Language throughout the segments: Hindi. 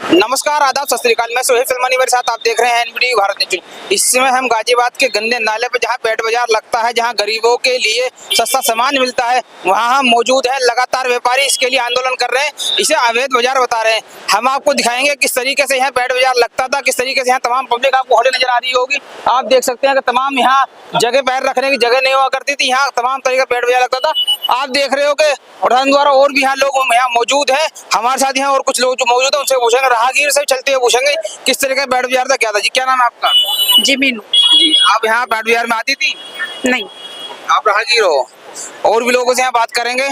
नमस्कार, आदाब, सत श्री अकाल। मैं सोहेल सलमानी, मेरे साथ आप देख रहे हैं एनबीटी भारत न्यूज। इस समय हम गाजियाबाद के गंदे नाले पर जहां पेट बाजार लगता है, जहां गरीबों के लिए सस्ता सामान मिलता है, वहां हम मौजूद हैं। लगातार व्यापारी इसके लिए आंदोलन कर रहे हैं, इसे अवैध बाजार बता रहे हैं। हम आपको दिखाएंगे किस तरीके से यहाँ पेट बाजार लगता था, किस तरीके से यहाँ तमाम पब्लिक आपको खड़ी नजर आ रही होगी। आप देख सकते हैं कि तमाम यहाँ जगह पैर रखने की जगह नहीं हुआ करती थी, यहाँ तमाम तरीके का पेट बाजार लगता था। आप देख रहे हो कि प्रधान द्वारा और भी यहाँ लोग यहाँ मौजूद है। हमारे साथ यहाँ और कुछ लोग जो मौजूद है, उनसे पूछेंगे, राहगीर से चलते हुए पूछेंगे किस तरह का पेट बाजार था, क्या था। जी, क्या नाम है आपका? जी मीनू। जी, आप यहाँ पेट बाजार में आती थी? नहीं। आप राहगीर हो। और भी लोगों से यहाँ बात करेंगे।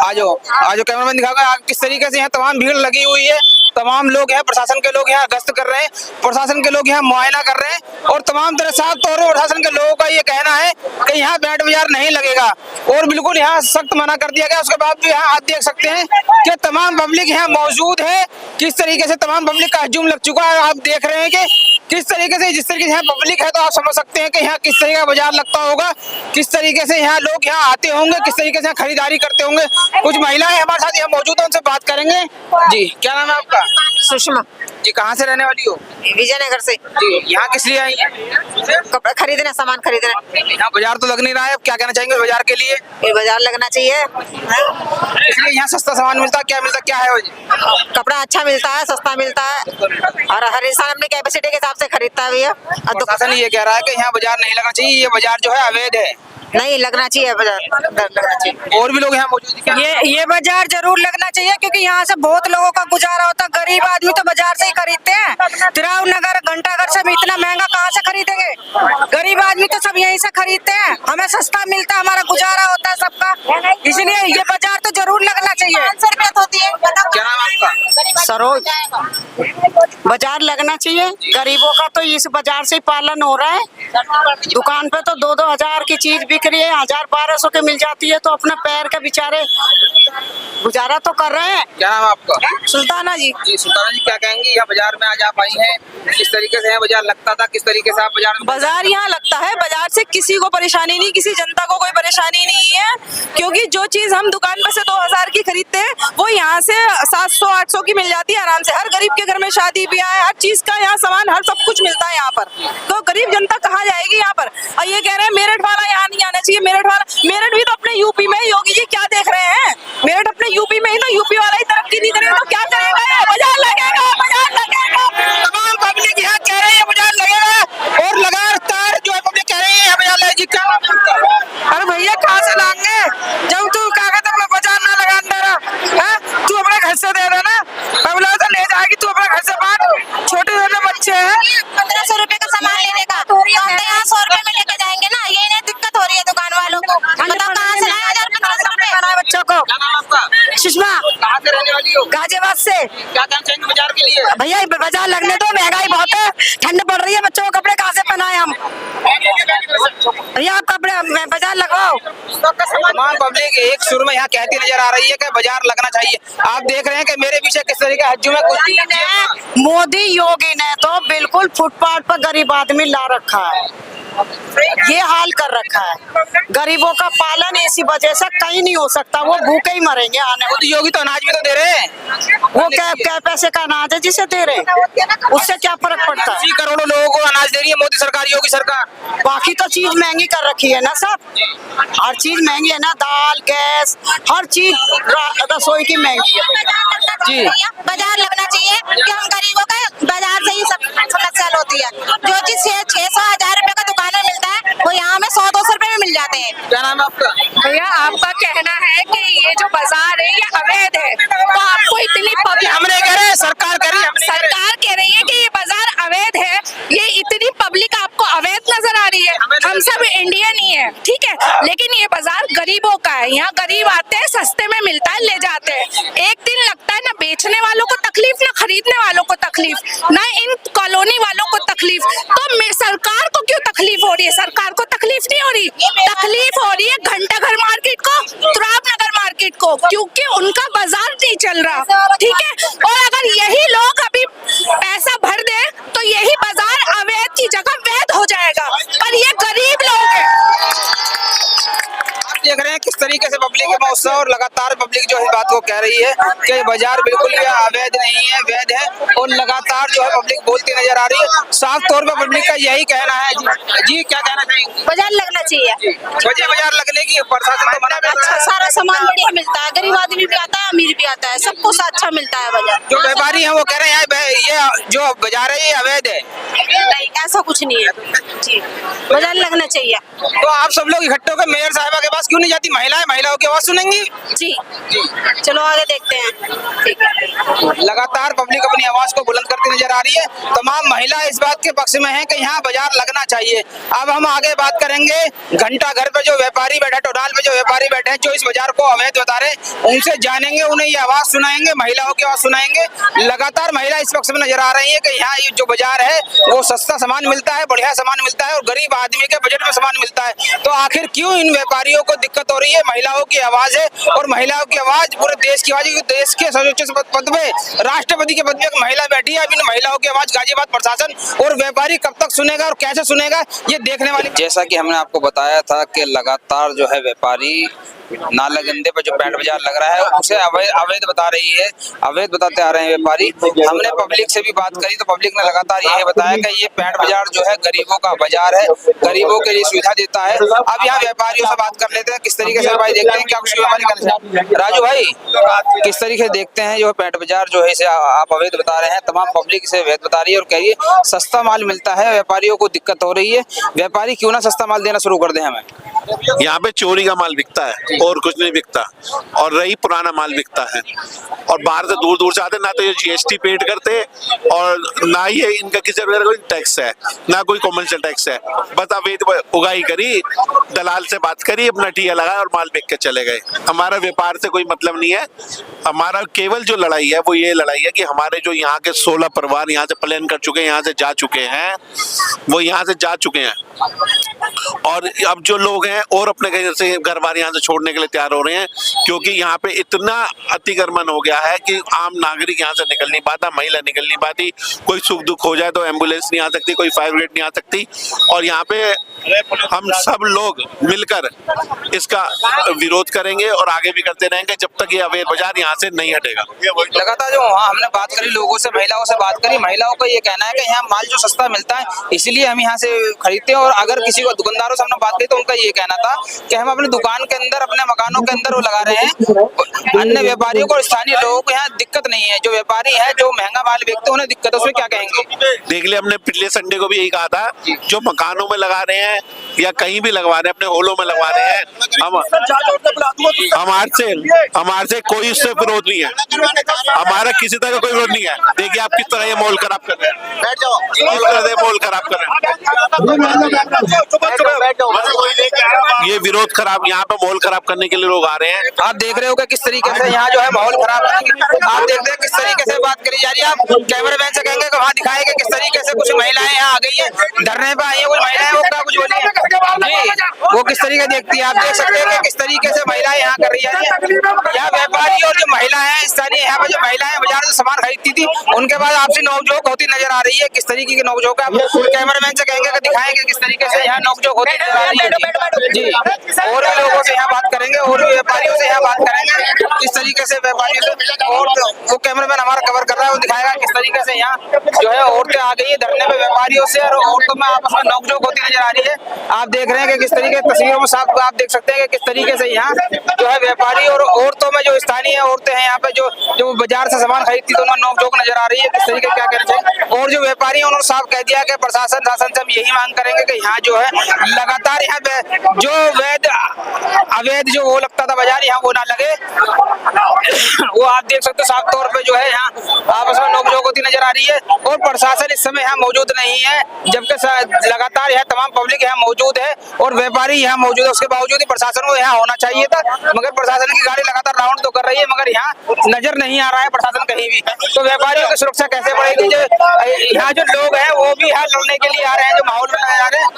आजो कैमरामैन दिखाएगा आप किस तरीके से यहाँ तमाम भीड़ लगी हुई है। तमाम लोग हैं, प्रशासन के लोग यहाँ गश्त कर रहे हैं, प्रशासन के लोग यहाँ मुआयना कर रहे हैं और तमाम तरह साफ तौर पर प्रशासन के लोगों का ये कहना है कि यहाँ पेट बाजार नहीं लगेगा और बिल्कुल यहाँ सख्त मना कर दिया गया। उसके बाद भी यहाँ आप देख सकते हैं कि तमाम पब्लिक यहाँ मौजूद है। किस तरीके से तमाम पब्लिक का हजूम लग चुका है। आप देख रहे हैं कि किस तरीके से, जिस तरीके से यहाँ पब्लिक है, तो आप समझ सकते हैं कि यहाँ किस तरीके का बाजार लगता होगा, किस तरीके से यहाँ लोग यहाँ आते होंगे, किस तरीके से खरीदारी करते होंगे। कुछ महिलाएं हमारे साथ यहाँ मौजूद है, उनसे बात करेंगे। जी, क्या नाम है आपका? सुषमा। जी, कहाँ से रहने वाली हो? विजयनगर से। जी, यहाँ किस लिए आई हैं? कपड़ा खरीदना, सामान खरीदना। यहाँ बाजार तो लग नहीं रहा है, क्या कहना चाहेंगे बाजार के लिए? ये बाजार लगना चाहिए। इसलिए यहाँ सस्ता सामान मिलता, क्या मिलता, क्या है वो जी? कपड़ा अच्छा मिलता है, सस्ता मिलता है और हर इंसान अपनी कैपेसिटी के हिसाब से खरीदता है भैया। प्रशासन ये कह रहा है कि यहाँ बाजार नहीं लगना चाहिए, ये बाजार जो है अवैध है। नहीं लगना चाहिए बाजार, लगना चाहिए। और भी लोग यहाँ मौजूद हैं। ये बाजार जरूर लगना चाहिए क्योंकि यहाँ से बहुत लोगों का गुजारा होता है। गरीब आदमी तो बाजार से ही खरीदते हैं। तिराव नगर, घंटाघर से इतना महंगा कहाँ से खरीदेंगे? गरीब आदमी तो सब यहीं से खरीदते हैं। हमें सस्ता मिलता है, हमारा गुजारा होता है सबका, इसलिए ये बाजार तो जरूर लगना चाहिए। क्या नाम है आपका? सरोज। बाजार लगना चाहिए, गरीबों का तो इस बाजार से पालन हो रहा है। दुकान पे तो 2-2 हजार की चीज बिक रही है, 1000-1200 के मिल जाती है, तो अपने पैर के बेचारे गुजारा तो कर रहे हैं। क्या नाम है आपका? सुल्ताना जी। जी, सुल्ताना जी, क्या कहेंगी? यहाँ बाजार में आज आप आई हैं, किस तरीके से यहाँ बाजार लगता था, किस तरीके से आप बाजार यहाँ लगता है। बाजार से किसी को परेशानी नहीं, किसी जनता को कोई परेशानी नहीं है, क्योंकि जो चीज हम दुकान पर से 2000 की खरीदते हैं वो यहाँ से 700-800 की मिल जाती है आराम से। हर गरीब के घर में शादी ब्याह है, हर चीज का यहाँ सामान, हर सब कुछ मिलता है यहाँ पर। तो गरीब जनता कहाँ जाएगी यहाँ पर? और ये कह रहे हैं मेरठ वाला यहाँ नहीं आना चाहिए। मेरठ भी तो अपने यूपी में। योगी जी क्या देख रहे हैं? मेरठ अपने यूपी में ही, तो यूपी वाला ही तरक्की नहीं करेगा तो क्या करेगा? बाजार लगेगा, बाजार लगेगा। तमाम पब्लिक यहाँ कह रही है बाजार लगेगा और लगातार जो है पब्लिक कह रही है बाजार लगेगा। क्या? अरे भैया कहाँ से लाएंगे जब तू कागज अपना बाजार ना लगा दे रहा? तू अपने घर से दे देना, अब लोग तो ले जाएगी, तू अपने घर से बांट। छोटे छोटे बच्चे हैं, 1500 रुपए का सामान लेने का, तो यहाँ 100 रुपए में लेके जाएंगे ना। ये नहीं दिक्कत हो रही है दुकान वालों को। बताओ कहाँ से लाए 1500 रुपए बच्चों को। क्या नाम है आपका? सुषमा। कहाँ से रहने वाली हो? गाजियाबाद से। क्या कहना चाहेंगे बाजार के लिए? भैया बाजार लगने दो, महंगाई बहुत है, ठंड पड़ रही है, बच्चों को कपड़े कहाँ से पहनाए हम? भैया आप कपड़े बाजार लगवाओ। तमाम पब्लिक एक सुर में यहाँ कहती नजर आ रही है कि बाजार लगना चाहिए। आप देख रहे हैं कि मेरे पीछे किस तरीके का हज्जूम है। कुछ मोदी योगी ने तो बिल्कुल फुटपाथ पर गरीब आदमी ला रखा है, ये हाल कर रखा है। गरीबों का पालन इसी वजह से कहीं नहीं हो सकता, वो भूखे ही मरेंगे आने वाले। योगी तो अनाज भी तो दे रहे हैं। वो क्या पैसे का अनाज है जिसे दे रहे हैं, उससे क्या फर्क पड़ता है? 80 करोड़ों लोगों को अनाज दे रही है मोदी सरकार, योगी सरकार। बाकी तो चीज महंगी कर रखी है ना सब, हर चीज महंगी है ना, दाल, गैस, हर चीज रसोई की महंगी है। जी, बाजार लगना चाहिए कि हम गरीबों का बाजार से ही सब समस्या होती है। जो चीज 600-1000 रुपए का दुकान में मिलता है वो यहाँ में 100-200 रुपए में मिल जाते हैं। क्या नाम है आपका? भैया आपका कहना है कि ये जो बाजार है ये अवैध है, तो आपको इतनी हमने कह रहे हैं, सरकार कह रही है, सरकार कह रही है कि ये बाजार अवैध है, ये इतनी पब्लिक आपको अवैध नजर आ रही है। हम सब इंडियन ही है, ठीक है, लेकिन ये बाजार गरीबों का है। यहाँ गरीब आते हैं, सस्ते में मिलता है, ले जाते हैं। एक दिन लगता है ना बेचने वालों को तकलीफ, ना खरीदने वालों को तकलीफ, ना इन कॉलोनी वालों को तकलीफ। तो सरकार को क्यों तकलीफ हो रही है? सरकार को तकलीफ नहीं हो रही, तकलीफ हो रही है घंटाघर मार्केट को, तुराब नगर मार्केट को, क्योंकि उनका बाजार नहीं चल रहा, ठीक है। और अगर यही लोग अभी पैसा भर दे तो यही बाजार अवैध की जगह वैध हो जाएगा, पर ये गरीब लोग हैं। देख रहे हैं किस तरीके से पब्लिक है महोत्सव और लगातार पब्लिक जो है बात को कह रही है कि बाजार बिल्कुल भी अवैध नहीं है, वैध है। और लगातार जो है पब्लिक बोलती नजर आ रही है। साफ तौर पे पब्लिक का यही कहना है। जी क्या कहना चाहेंगे? बाजार लगना चाहिए। वजह बाजार लगने की प्रशासन तो मना कर रहा अच्छा है। सारा सामान बढ़िया मिलता है, गरीब आदमी भी आता है, अमीर भी आता है, सबको अच्छा मिलता है बाजार। जो व्यापारी हैं वो कह रहे हैं ये जो बाजार है ये अवैध है। नहीं ऐसा कुछ नहीं है जी, बाजार लगना चाहिए। तो आप सब लोग इकट्ठे होकर मेयर साहिबा के पास क्यों नहीं जाती? महिलाओं की आवाज सुनेंगी। जी चलो आगे देखते हैं। ठीक है। लगातार पब्लिक अपनी आवाज को बुलंद करती नजर आ रही है। तमाम महिला इस बात के पक्ष में है कि यहाँ बाजार लगना चाहिए। अब हम आगे बात करेंगे घंटा घर पे जो व्यापारी बैठे, टोडाल में जो व्यापारी बैठे हैं, जो इस बाजार को अवैध बता रहे हैं, उनसे जानेंगे, उन्हें ये आवाज सुनाएंगे, महिलाओं की आवाज सुनाएंगे। लगातार महिला इस पक्ष में नजर आ रही है कि यहाँ ये जो बाजार है वो सस्ता सामान मिलता है, बढ़िया सामान मिलता है और गरीब आदमी के बजट में सामान मिलता है। तो आखिर क्यों इन व्यापारियों को दिक्कत हो रही है? महिलाओं की आवाज है और महिलाओं की आवाज पूरे देश की आवाज है। देश के सर्वोच्च पद पे, राष्ट्रपति के पद पे एक महिला बैठी है। अब इन महिलाओं की आवाज गाजियाबाद प्रशासन और व्यापारी कब तक सुनेगा और कैसे सुनेगा, ये देखने वाली। जैसा कि हमने आपको बताया था कि लगातार जो है व्यापारी नालागंदे पर जो पैंट बाजार लग रहा है उसे अवैध बता रही है, अवैध बताते आ रहे हैं व्यापारी। हमने पब्लिक से भी बात करी तो पब्लिक ने लगातार यही बताया कि ये पैंट बाजार जो है गरीबों का बाजार है, गरीबों के लिए सुविधा देता है। अब यहाँ व्यापारियों से बात कर लेते हैं किस तरीके से भाई देखते हैं क्या कुछ व्यापारी करना चाहिए। राजू भाई किस तरीके से देखते हैं जो पैंट बाजार जो है इसे आप अवैध बता रहे हैं, तमाम पब्लिक इसे अवैध बता रही है और कह रही है सस्ता माल मिलता है, व्यापारियों को दिक्कत हो रही है। व्यापारी क्यों ना सस्ता माल देना शुरू कर दे हमें? यहाँ पे चोरी का माल बिकता है और कुछ नहीं बिकता, और रही पुराना माल बिकता है। और बाहर से दूर दूर से आते, ना तो ये जीएसटी पेड करते और ना ही इनका किसी प्रकार कोई टैक्स है, ना कोई कॉमर्शियल टैक्स है। बस अवैध उगाई करी, दलाल से बात करी, अपना टीया लगाया और माल बेच के चले गए। हमारा व्यापार से कोई मतलब नहीं है। हमारा केवल जो लड़ाई है वो ये लड़ाई है कि हमारे जो यहाँ के 16 परिवार यहाँ से प्लान कर चुके हैं, यहाँ से जा चुके हैं, वो यहाँ से जा चुके हैं। और अब जो लोग हैं और अपने घर बार यहाँ से छोड़ने के लिए तैयार हो रहे हैं, क्योंकि यहाँ पे इतना अतिक्रमण हो गया है कि आम नागरिक यहाँ से निकल नहीं पाता, महिला निकल नहीं पाती। कोई सुख दुख हो जाए तो एम्बुलेंस नहीं आ सकती, कोई फायर ब्रिगेड नहीं आ सकती। और यहाँ पे हम सब लोग मिलकर इसका विरोध करेंगे और आगे भी करते रहेंगे जब तक ये अवैध बाजार यहाँ से नहीं हटेगा। लगातार जो वहाँ हमने बात करी, लोगों से, महिलाओं से बात करी, महिलाओं का ये कहना है कि यहाँ माल जो सस्ता मिलता है इसलिए हम यहाँ से खरीदते हैं। और अगर किसी को दुकानदारों से हमने बात की तो उनका ये कहना था कि हम अपनी दुकान के अंदर, अपने मकानों के अंदर वो लगा रहे हैं। अन्य व्यापारियों को, स्थानीय लोगों को यहाँ दिक्कत नहीं है। जो व्यापारी है, जो महंगा माल बेचते हैं, उन्हें दिक्कत है। उसमें क्या कहेंगे? देख लिया, हमने पिछले संडे को भी यही कहा था, जो मकानों में लगा रहे हैं या कहीं भी लगवा रहे हैं, अपने होलों में लगवा रहे हैं, हमारे से कोई उससे विरोध नहीं है। हमारा किसी तरह का कोई विरोध नहीं है। देखिए आप किस तरह ये माहौल खराब कर रहे हैं, बैठ जाओ, किस तरह से माहौल खराब कर रहे हैं। ये विरोध खराब, यहाँ पे माहौल खराब करने के लिए लोग आ रहे हैं। आप देख रहे हो कि किस तरीके से यहाँ जो है माहौल खराब है। आप देखते हैं किस तरीके से बात करी जा रही है। आप कैमरामैन से कहेंगे कि वहाँ दिखाएंगे किस तरीके से कुछ महिलाएं यहाँ आ गई है, धरने पे आई है। कुछ महिलाएं वो क्या कुछ बोली जी, वो किस तरीके देखती है। आप देख सकते हैं कि किस तरीके से महिलाएं यहाँ कर रही है। यहाँ व्यापारी और जो महिला है स्थानीय, यहाँ पे जो महिलाएं बाजार से सामान खरीदती थी, उनके बाद आपसे नोकझोंक होती नजर आ रही है। किस तरीके की नोकझोंक है, आप कैमरामैन से कहेंगे कि दिखाएंगे किस तरीके से यहाँ नोकझोंक होती नजर आ रही है जी। और भी लोगों से यहाँ बात करेंगे, और भी व्यापारियों से यहाँ बात करेंगे किस तरीके से व्यापारियों से। और वो कैमरामैन हमारा कवर कर रहा है, वो दिखाएगा किस तरीके से यहाँ जो है औरतें आ गई है धरने पे व्यापारियों से, और औरतों में आपस में नोकझोंक होती नजर आ रही है। आप देख रहे हैं कि किस तरीके तस्वीरों में साफ आप देख सकते हैं कि किस तरीके से यहाँ जो है व्यापारी और औरतों में जो स्थानीय औरतें हैं यहाँ पे जो बाजार से सामान खरीदती, दोनों नोकझोंक नजर आ रही है। किस तरीके क्या कहना चाहिए। और जो व्यापारी हैं उन्होंने साफ कह दिया कि प्रशासन शासन से हम यही मांग करेंगे कि यहाँ जो है लगातार यहाँ जो अवैध जो वो लगता था बाजार, यहाँ वो ना लगे। वो आप देख सकते हो साफ तौर पे जो है यहाँ आपस में नोकझोंक होती नजर आ रही है। और प्रशासन इस समय यहाँ मौजूद नहीं है, जबकि लगातार यहाँ तमाम पब्लिक यहाँ मौजूद है और व्यापारी यहाँ मौजूद है। उसके बावजूद ही प्रशासन को यहाँ होना चाहिए था, मगर प्रशासन की गाड़ी लगातार राउंड तो कर रही है, मगर यहाँ नजर नहीं आ रहा है प्रशासन कहीं भी। तो व्यापारियों की सुरक्षा कैसे बढ़ेगी? जो यहाँ जो लोग हैं वो भी यहाँ लड़ने के लिए आ रहे हैं, जो माहौल बनाए जा रहे हैं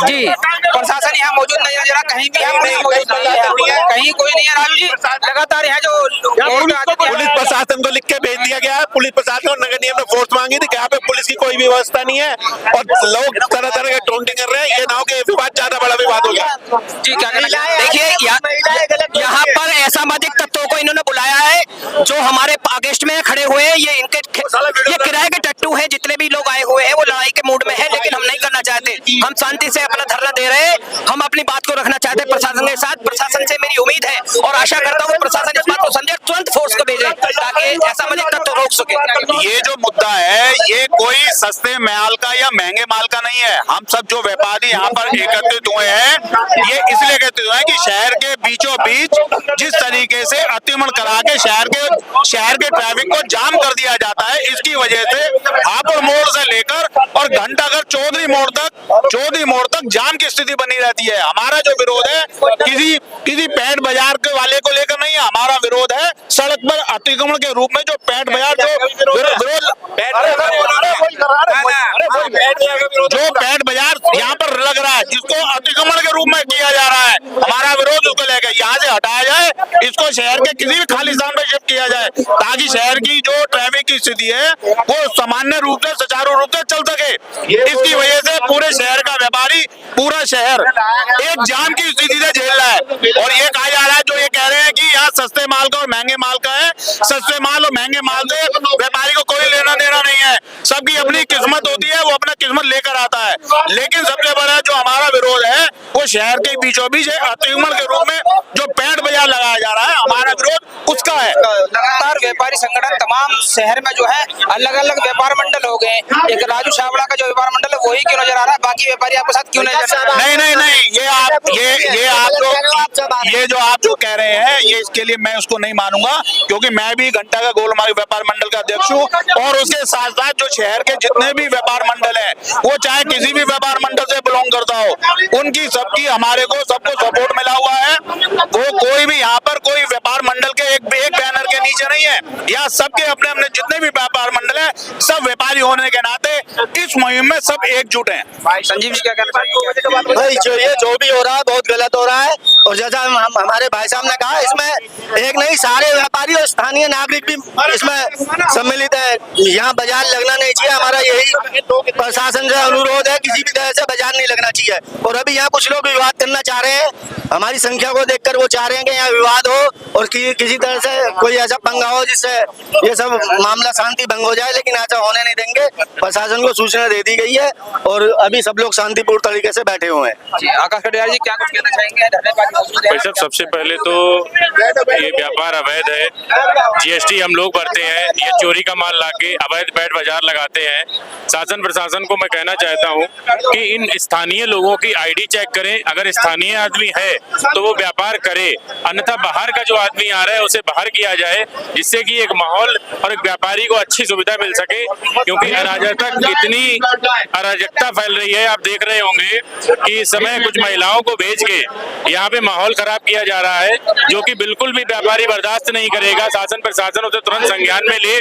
जी। प्रशासन यहाँ मौजूद नहीं नजर आ, कहीं भी यहाँ मौजूद नहीं है, कहीं कोई नहीं है। राजू जी, लगातार यहाँ जो पुलिस प्रशासन को लिख के भेज दिया गया है, पुलिस प्रशासन की और नगर निगम ने फोर्स मांगी थी कि यहाँ पे पुलिस की कोई भी व्यवस्था नहीं है और लोग तरह तरह के टोंटिंग कर रहे हैं। ये ना हो कि विवाद ज्यादा बड़ा विवाद हो गया। जी क्या कहना चाहिए? देखिए यहाँ पर असामाजिक तत्वों को इन्होंने बुलाया है जो हमारे अगेंस्ट में खड़े हुए हैं। ये किराए के टट्टू हैं। जितने भी लोग आए हुए हैं वो लड़ाई के मूड में है, लेकिन हम नहीं करना चाहते। हम शांति से अपना धरना दे रहे हैं। हम अपनी बात को रखना चाहते हैं प्रशासन के साथ। प्रशासन से मेरी उम्मीद है और आशा करता हूँ प्रशासन इस बात को समझे, तुरंत फोर्स को भेजे ताकि असामाजिक तत्व रोक सके। ये जो मुद्दा है ये कोई सस्ते माल का या महंगे माल का नहीं है। हम सब जो व्यापारी यहाँ पर एकत्रित हुए हैं ये इसलिए एकत्रित हुए हैं कि शहर के बीचों बीच जिस तरीके से अतिक्रमण करा के शहर के ट्रैफिक को जाम कर दिया जाता है, इसकी वजह से हापुड़ मोड़ से लेकर और घंटाघर चौधरी मोड़ तक जाम की स्थिति बनी रहती है। हमारा जो विरोध है किसी पैंट बाजार के वाले को लेकर नहीं है। हमारा विरोध है सड़क पर अतिक्रमण के रूप में जो पैंट बाजार जो पैंट बाजार यहाँ पर लग रहा है, जिसको अतिक्रमण के रूप में किया जा रहा है, हमारा विरोध उसको लेकर यहाँ से हटाया जाए, इसको शहर के किसी भी खाली स्थान पर शिफ्ट किया जाए ताकि शहर की जो ट्रैफिक की स्थिति है वो सामान्य रूप से सुचारू रूप से चल सके। इसकी वजह से पूरे शहर का व्यापारी, पूरा शहर एक जाम की स्थिति से झेल रहा है। और ये कहा जा रहा है, जो ये कह रहे हैं कि यहाँ सस्ते माल का और महंगे माल का है, सस्ते माल और महंगे माल से व्यापारी को कोई लेना देना नहीं है। सबकी अपनी किस्मत होती है, वो अपना किस्मत लेकर आता है। लेकिन सबसे बड़ा जो हमारा विरोध है वो शहर के बीचों बीच अतिक्रमण के रूप में जो पैंट बाजार लगाया जा रहा है, हमारा विरोध उसका है। लगातार व्यापारी संगठन तमाम शहर में जो है अलग अलग व्यापार मंडल हो गए। एक राजू छाबड़ा का जो व्यापार मंडल है वही क्यों नजर आ रहा है, बाकी व्यापारी आपके साथ क्यों नजर आ रहा है? नहीं, ये जो आप जो कह रहे हैं ये इसके लिए मैं उसको नहीं मानूंगा, क्योंकि मैं भी घंटा का गोलमार्ग व्यापार मंडल का अध्यक्ष हूँ और उसके साथ साथ जो शहर के जितने भी व्यापार मंडल है वो चाहे किसी भी व्यापार मंडल से बिलोंग करता हो, उनकी सबकी हमारे को सबको सपोर्ट मिला हुआ है। वो कोई भी यहाँ पर कोई व्यापार मंडल के एक बैनर के नीचे नहीं है। यहाँ सबके अपने अपने जितने भी व्यापार मंडल है, सब व्यापारी होने के नाते इस मुहिम में सब एकजुट हैं। भाई संजीव जी क्या कहना चाहिए? भाई जो भी हो रहा है बहुत गलत हो रहा है और जैसा हमारे भाई साहब ने कहा, इसमें एक नहीं सारे व्यापारी और स्थानीय नागरिक भी इसमें सम्मिलित है। यहाँ बाजार लगना नहीं चाहिए। हमारा यही प्रशासन से अनुरोध है, किसी भी तरह से बाजार नहीं लगना चाहिए। और अभी यहाँ कुछ लोग विवाद करना चाह रहे हैं, हमारी संख्या को देखकर वो चाह रहे हैं कि यहाँ विवाद हो और किसी तरह से कोई ऐसा पंगा हो जिससे ये सब मामला शांति भंग हो जाए, लेकिन ऐसा होने नहीं देंगे। प्रशासन को सूचना दे दी गई है और अभी सब लोग शांतिपूर्ण तरीके से बैठे हुए हैं। जी आकाश कटियार जी क्या कुछ कहना चाहेंगे? भाई साहब, सबसे पहले तो ये व्यापार अवैध है। जीएसटी हम लोग भरते हैं, ये चोरी का माल लाके अवैध पैंट बाजार लगाते हैं। शासन प्रशासन को मैं कहना चाहता हूँ कि इन स्थानीय लोगों की आईडी चेक करें। अगर स्थानीय आदमी है तो वो व्यापार करे, अन्यथा बाहर का जो आदमी आ रहा है उसे बाहर किया जाए, जिससे कि एक माहौल और एक व्यापारी को अच्छी सुविधा मिल सके। क्योंकि इतनी अराजकता फैल रही है, आप देख रहे होंगे कि इस समय कुछ महिलाओं को भेज के यहाँ पे माहौल खराब किया जा रहा है, जो कि बिल्कुल भी व्यापारी बर्दाश्त नहीं करेगा। शासन प्रशासन उसे तुरंत संज्ञान में ले,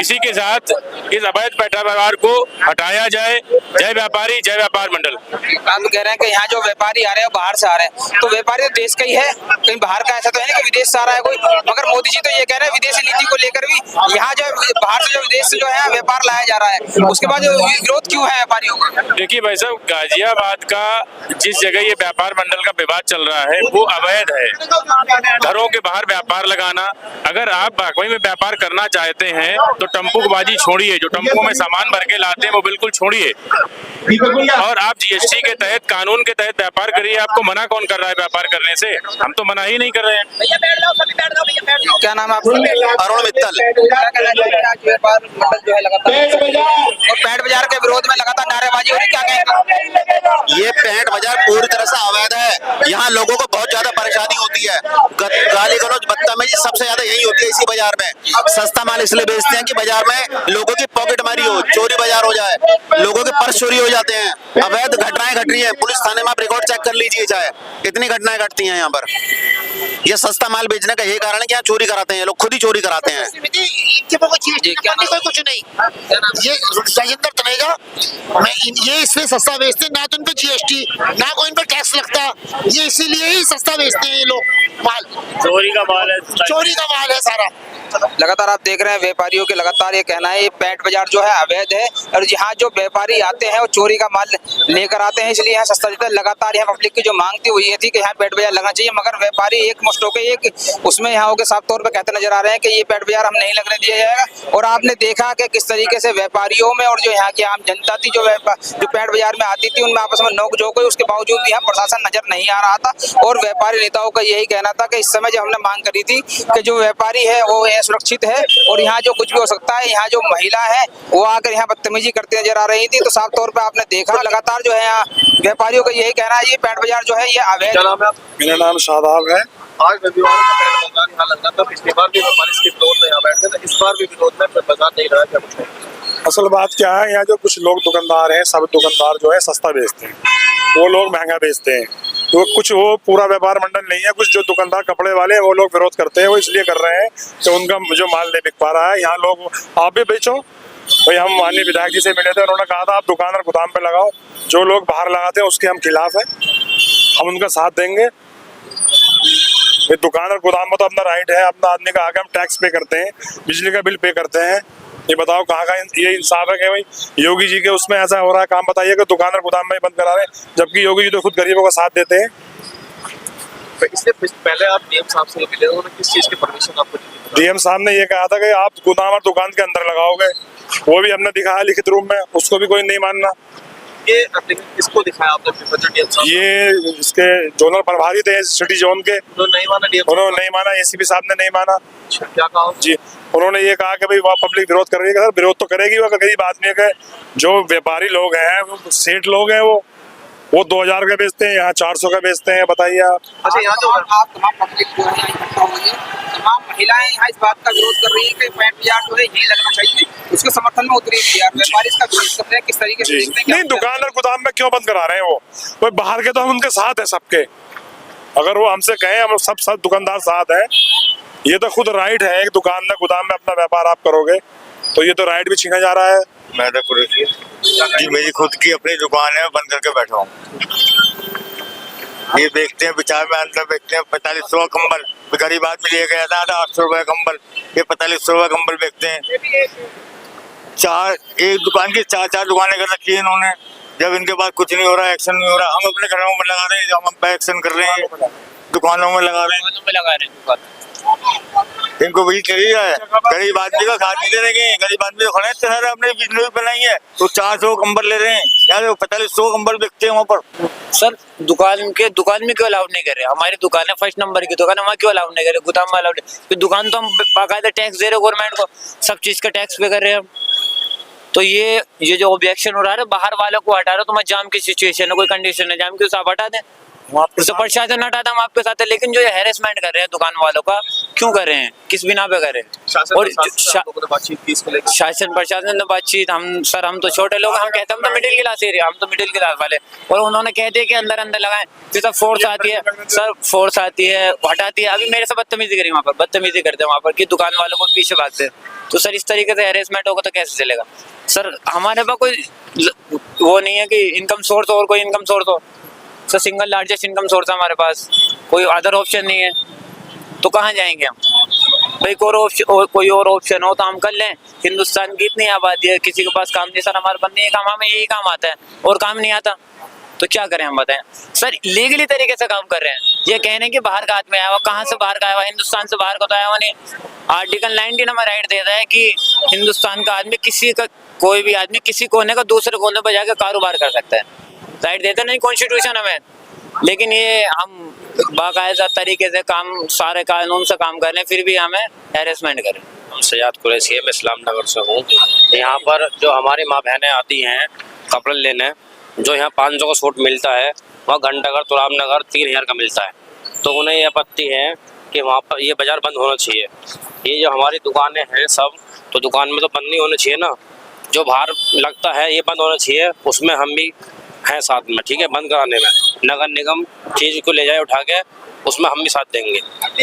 इसी के साथ इस अवैध पैंट बाजार को हटाया जाए। जय व्यापारी, जय व्यापार मंडल। आप कह रहे हैं कि यहाँ जो व्यापारी आ रहे हैं बाहर से आ रहे हैं, तो व्यापारी तो देश का ही है, कहीं बाहर का ऐसा तो है नहीं कि विदेश से आ रहा है कोई। मगर मोदी जी तो ये कह रहे हैं विदेशी नीति को लेकर भी यहाँ जो बाहर से जो विदेश से जो है व्यापार लाया जा रहा है, उसके बाद जो विरोध क्यों है व्यापारियों का? देखिए भाई साहब, गाजियाबाद का जिस जगह ये व्यापार मंडल का विवाद चल रहा है वो अवैध है। घरों के बाहर व्यापार लगाना, अगर आप वाकई में व्यापार करना चाहते हैं तो टम्पूबाजी छोड़िए। जो टम्पू में सामान भर के लाते हैं वो बिल्कुल छोड़िए और आप जीएसटी के तहत, कानून के तहत व्यापार करिए। आपको मना कौन कर रहा है व्यापार करने से? हम तो मना ही नहीं कर रहे हैं। क्या नाम है आपका? अरुण मित्तल। क्या कहना चाहिए? आज व्यापार मंडल जो है लगातार और पैंट बाजार के विरोध में लगातार नारेबाजी हो रही, क्या कहेंगे? ये पैंट बाजार पूरी तरह से अवैध है। यहाँ लोगों को बहुत ज्यादा परेशानी होती है, गाली गलौज बदतमीजी सबसे ज्यादा यही होती है इसी बाजार में। सस्ता माल इसलिए बेचते हैं कि बाजार में लोगों की पॉकेट मारी हो, चोरी बाजार हो जाए, लोगों के पर्स चोरी हो जाते हैं, अवैध घटनाएं घट रही है। पुलिस थाने में आप रिकॉर्ड चेक कर लीजिए, चाहे इतनी घटनाएं घटती हैं यहाँ पर। ये सस्ता माल बेचने का यही कारण है कि यहाँ चोरी कराते हैं, लोग खुद ही चोरी कराते हैं। जी, क्या कोई कुछ नहीं। ये राजेंद्र तनेजा, ये इसलिए सस्ता बेचते हैं, ना तो इन पे जीएसटी ना कोई इन पे टैक्स लगता, ये इसीलिए ही सस्ता बेचते हैं ये लोग माल। चोरी का माल है, चोरी का माल है सारा। लगातार आप देख रहे हैं व्यापारियों के लगातार ये कहना है ये पैट बाजार जो है अवैध है और यहाँ जो व्यापारी आते हैं वो चोरी का माल लेकर आते हैं, इसलिए यहाँ सस्ता देता है। लगातार यहाँ पब्लिक की जो मांग थी वो ये थी कि यहाँ पैट बाजार लगना चाहिए, मगर व्यापारी एक मुश्त होकर एक उसमें यहाँ होकर साफ तौर पर कहते नजर आ रहे हैं कि ये पैट बाजार हम नहीं लगने दिया जाएगा। और आपने देखा कि किस तरीके से व्यापारियों में और जो यहाँ की आम जनता थी जो पैट बाजार में आती थी उनमें आपस में नोक झोंक हुई, उसके बावजूद भी यहाँ प्रशासन नजर नहीं आ रहा था। और व्यापारी नेताओं का यही कहना था कि इस समय जब हमने मांग करी थी कि जो व्यापारी है वो सुरक्षित है और यहाँ जो कुछ भी हो सकता है, यहाँ जो महिला है वो आकर यहाँ बदतमीजी करती नजर आ रही थी, तो साफ तौर पे आपने देखा लगातार जो है यहाँ व्यापारियों का यही कहना है ये पैट बाजार जो है ये अवैध। मेरा नाम शादाब है। आज रविवार का बाजार यहाँ लगना था, पिछली बार भी व्यापारी इसके विरोध में यहाँ बैठे थे, इस बार भी विरोध में बाजार नहीं रहा। क्या कुछ असल बात क्या है, यहाँ जो कुछ लोग दुकानदार हैं, सब दुकानदार जो है सस्ता बेचते हैं, वो लोग महंगा बेचते हैं। तो कुछ वो पूरा व्यापार मंडल नहीं है, कुछ जो दुकानदार कपड़े वाले हैं वो लोग विरोध करते हैं। वो इसलिए कर रहे हैं कि उनका जो माल नहीं बिक पा रहा है। यहाँ लोग आप भी बेचो भाई, हम माननीय विधायक जी से मिले थे, उन्होंने कहा था आप दुकान और गोदाम पे लगाओ, जो लोग बाहर लगाते हैं उसके हम खिलाफ है, हम उनका साथ देंगे। दुकान और गोदाम में तो अपना राइट है, अपना आदमी का आगे हम टैक्स पे करते हैं, बिजली का बिल पे करते हैं। ये बताओ कहाँ का ये इंसाफ है कि भाई योगी जी के उसमें ऐसा हो रहा है काम, बताइए कि दुकान और गोदाम में बंद करा रहे हैं, जबकि योगी जी तो खुद गरीबों का साथ देते हैं। इससे पहले आप डीएम साहब से मिले, उन्होंने किस चीज की परमिशन आपको दी? डीएम साहब ने ये कहा था कि आप गोदाम और दुकान के अंदर लगाओगे, वो भी हमने दिखाया लिखित रूप में, उसको भी कोई नहीं मानना। ये किसको दिखाया आपने? डीएम साहब ये इसके जोनल प्रभारी थे सिटी जोन के, उन्होंने नहीं माना। डीएम उन्होंने नहीं माना, एसीपी साहब ने नहीं माना। क्या कहा जी, उन्होंने ये कहा कि भाई वहाँ पब्लिक विरोध कर रही है। सर विरोध तो करेगी, वो गरीब आदमी के जो व्यापारी लोग हैं, वो सेठ लोग हैं, वो 2000 का बेचते हैं, यहाँ 400 का बेचते हैं, बताइए आप। अच्छा, यहाँ जो आप तमाम पब्लिक जो है इकट्ठा हुई है, तमाम महिलाएं यहाँ इस बात का विरोध कर रही है कि पैट बाजार जो है यही लगना चाहिए, उसके समर्थन में उतरी थी। व्यापारी इसका विरोध कर रहे हैं, किस तरीके से देखते हैं? नहीं, दुकान और गोदाम में क्यों बंद करा रहे हैं? वो बाहर के तो हम उनके साथ है सबके, अगर वो हमसे कहें हम सब दुकानदार साथ हैं। ये तो खुद राइट है, एक दुकान में गोदाम में अपना व्यापार आप करोगे तो ये तो राइट भी छीना जा रहा है। मैं तो जी मेरी खुद की अपनी दुकान है, बंद करके बैठा हूँ। ये बेचते हैं बिचार में अंदर बेचते हैं 4500 कंबल, गरीब आदमी ले गया था 800 रुपए कंबल, ये 4500 रुपए कंबल बेचते हैं। एक दुकान की चार दुकानें कर रखी है इन्होंने। जब इनके पास कुछ नहीं हो रहा, एक्शन नहीं हो रहा, हम अपने घरों में लगा रहे हैं, जब हम पे एक्शन कर रहे हैं दुकानों में लगा रहे हैं। इनको भी चाहिए है, गरीब आदमी का खाद नहीं दे रहे हैं। गरीब आदमी तो खड़े थे सर, अपने बिजनेस बनाई है तो 400 कंबल ले रहे हैं, यार 4500 कंबल बेचते हैं वहाँ पर। सर दुकान में क्यों अलाउड नहीं कर रहे? हमारी दुकान है, फर्स्ट नंबर की दुकान है, वहाँ क्यों अलाउड नहीं कर रहे? गोदाम में अलाउड है, दुकान तो हम बाकायदा टैक्स दे रहे हैं गवर्नमेंट को, सब चीज का टैक्स पे कर रहे हैं हम। तो ये जो ऑब्जेक्शन हो रहा है बाहर वालों को हटा रहे हो, तो मैं जाम की सिचुएशन है, कोई कंडीशन है जाम की, उसे आप हटा दें, उससे प्रशासन हटा दें, हम आपके साथ है। लेकिन जो ये हैरेसमेंट कर रहे हैं दुकान वालों का, क्यों कर रहे हैं, किस बिना पे कर रहे हैं? और शासन प्रशासन ने बातचीत, हम तो छोटे लोग, हम कहते हैं हम तो मिडिल क्लास एरिया, हम तो मिडिल क्लास वाले, और उन्होंने कहते हैं कि अंदर लगाएं, फिर सब फोर्स आती है सर, फोर्स आती है हटाती है। अभी मेरे से बदतमीजी करी वहाँ पर, बदतमीजी करते हैं वहाँ पर कि दुकान वालों को पीछे भागते हैं। तो सर इस तरीके से हैरेसमेंट होगा तो कैसे चलेगा? सर हमारे पास कोई वो नहीं है कि इनकम सोर्स और कोई इनकम सोर्स हो, sir single largest income source है हमारे पास, कोई अदर ऑप्शन नहीं है, तो कहाँ जाएंगे हम? भाई कोई और ऑप्शन हो तो हम कर लें। हिंदुस्तान की इतनी आबादी है, किसी के पास काम नहीं, सर हमारे पास नहीं है काम, हमें यही काम आता है और काम नहीं आता, तो क्या करें हम बताएं? सर लीगली तरीके से काम कर रहे हैं, ये कहने कि बाहर का आदमी आया हुआ, कहाँ से बाहर का आया हुआ? हिंदुस्तान से बाहर का तो आया हुआ नहीं। आर्टिकल 19 हमें राइट देता है कि हिंदुस्तान का आदमी कोई भी आदमी किसी कोने का दूसरे कोने पर जाकर कारोबार कर सकता है, राइट देता नहीं कॉन्स्टिट्यूशन हमें। लेकिन ये हम बाकायदा तरीके से काम, सारे कानून से काम कर रहे हैं, फिर भी हमें हैरेसमेंट करें। हम सजाद कुरैशी है, मैं इस्लाम नगर से हूँ। यहाँ पर जो हमारी माँ बहनें आती हैं कपड़े लेने, जो यहाँ 500 का सूट मिलता है, वहाँ घंटाघर तुराब नगर 3000 का मिलता है, तो उन्हें ये आपत्ति है कि वहाँ पर ये बाज़ार बंद होना चाहिए। ये जो हमारी दुकानें हैं सब, तो दुकान में तो बंद नहीं होना चाहिए ना, जो बाहर लगता है ये बंद होना चाहिए, उसमें हम भी हैं साथ में, ठीक है, बंद कराने में। नगर निगम चीज को ले जाए उठा के, उसमें हम भी साथ देंगे।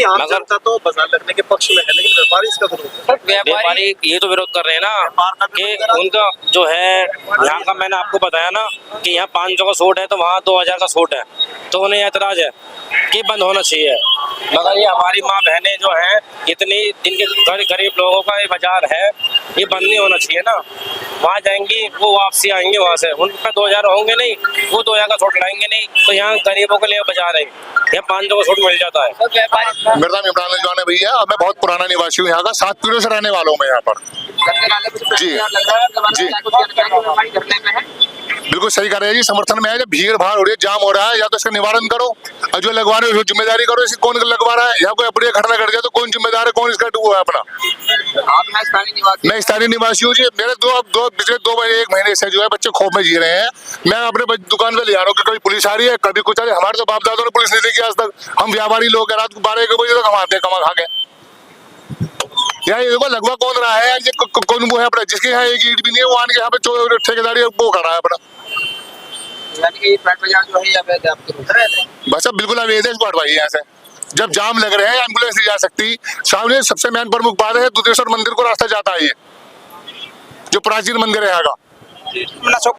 मगर तो बाजार लगने के पक्ष में है, लेकिन व्यापारी इसका विरोध है। व्यापारी ये तो विरोध कर रहे हैं ना कि उनका जो है यहाँ का, मैंने आपको बताया ना कि यहाँ 500 का सूट है तो वहाँ 2000 का सूट है, तो उन्हें ऐतराज है कि बंद होना चाहिए। मगर ये हमारी माँ बहनें जो हैं, इतनी जिनके गरीब लोगों का ये बाजार है, ये बंद नहीं होना चाहिए ना। वहाँ जाएंगी, वो वापसी आएंगे वहाँ से, उन पे 2000 होंगे नहीं, वो 2000 का सूट लाएंगे नहीं, तो यहाँ गरीबों के लिए बाजार है, यहाँ 500 का सूट मिल जाता है। मेरा नाम इमरान रजवान है भैया, और मैं बहुत पुराना निवासी हूँ यहाँ का, 7 पीढ़ियों से रहने वाला हूँ मैं यहाँ पर। जी जी बिल्कुल सही कह रहे हैं जी, समर्थन में है। जब भीड़ भाड़ हो रही है, जाम हो रहा है, या तो इसका निवारण करो, और जो लगवा रहे हो जिम्मेदारी करो। इसे कौन लगवा रहा है, या कोई अपनी घटना घट जाए तो कौन जिम्मेदार है, कौन इसका वो है अपना। मैं स्थानीय निवासी हूँ जी। मेरे पिछले 1 महीने से जो है बच्चे खौफ में जी रहे हैं। मैं अपने दुकान पे ले जा रहा हूँ कि कभी पुलिस आ रही है, कभी कुछ आ रही है। हमारे तो बाप दादों ने पुलिस नहीं देखी आज तक। हम व्यापारी लोग हैं, रात को 12-1 बजे तक कमाते हैं, कमा खा के। यहाँ ये लगवा कौन रहा है, ये कौन वो है अपना, जिसके यहाँ एक ईंट भी नहीं है, वो आने के यहाँ पे ठेकेदारी वो कर रहा है अपना। बस अब बिल्कुल अवैध है, इसको हटवाइए यहाँ से। जब जाम लग रहे हैं, एम्बुलेंस नहीं जा सकती। सामने सबसे मेन प्रमुख बात है, दुधेश्वर मंदिर को रास्ता जाता है, ये जो प्राचीन मंदिर है यहाँ का।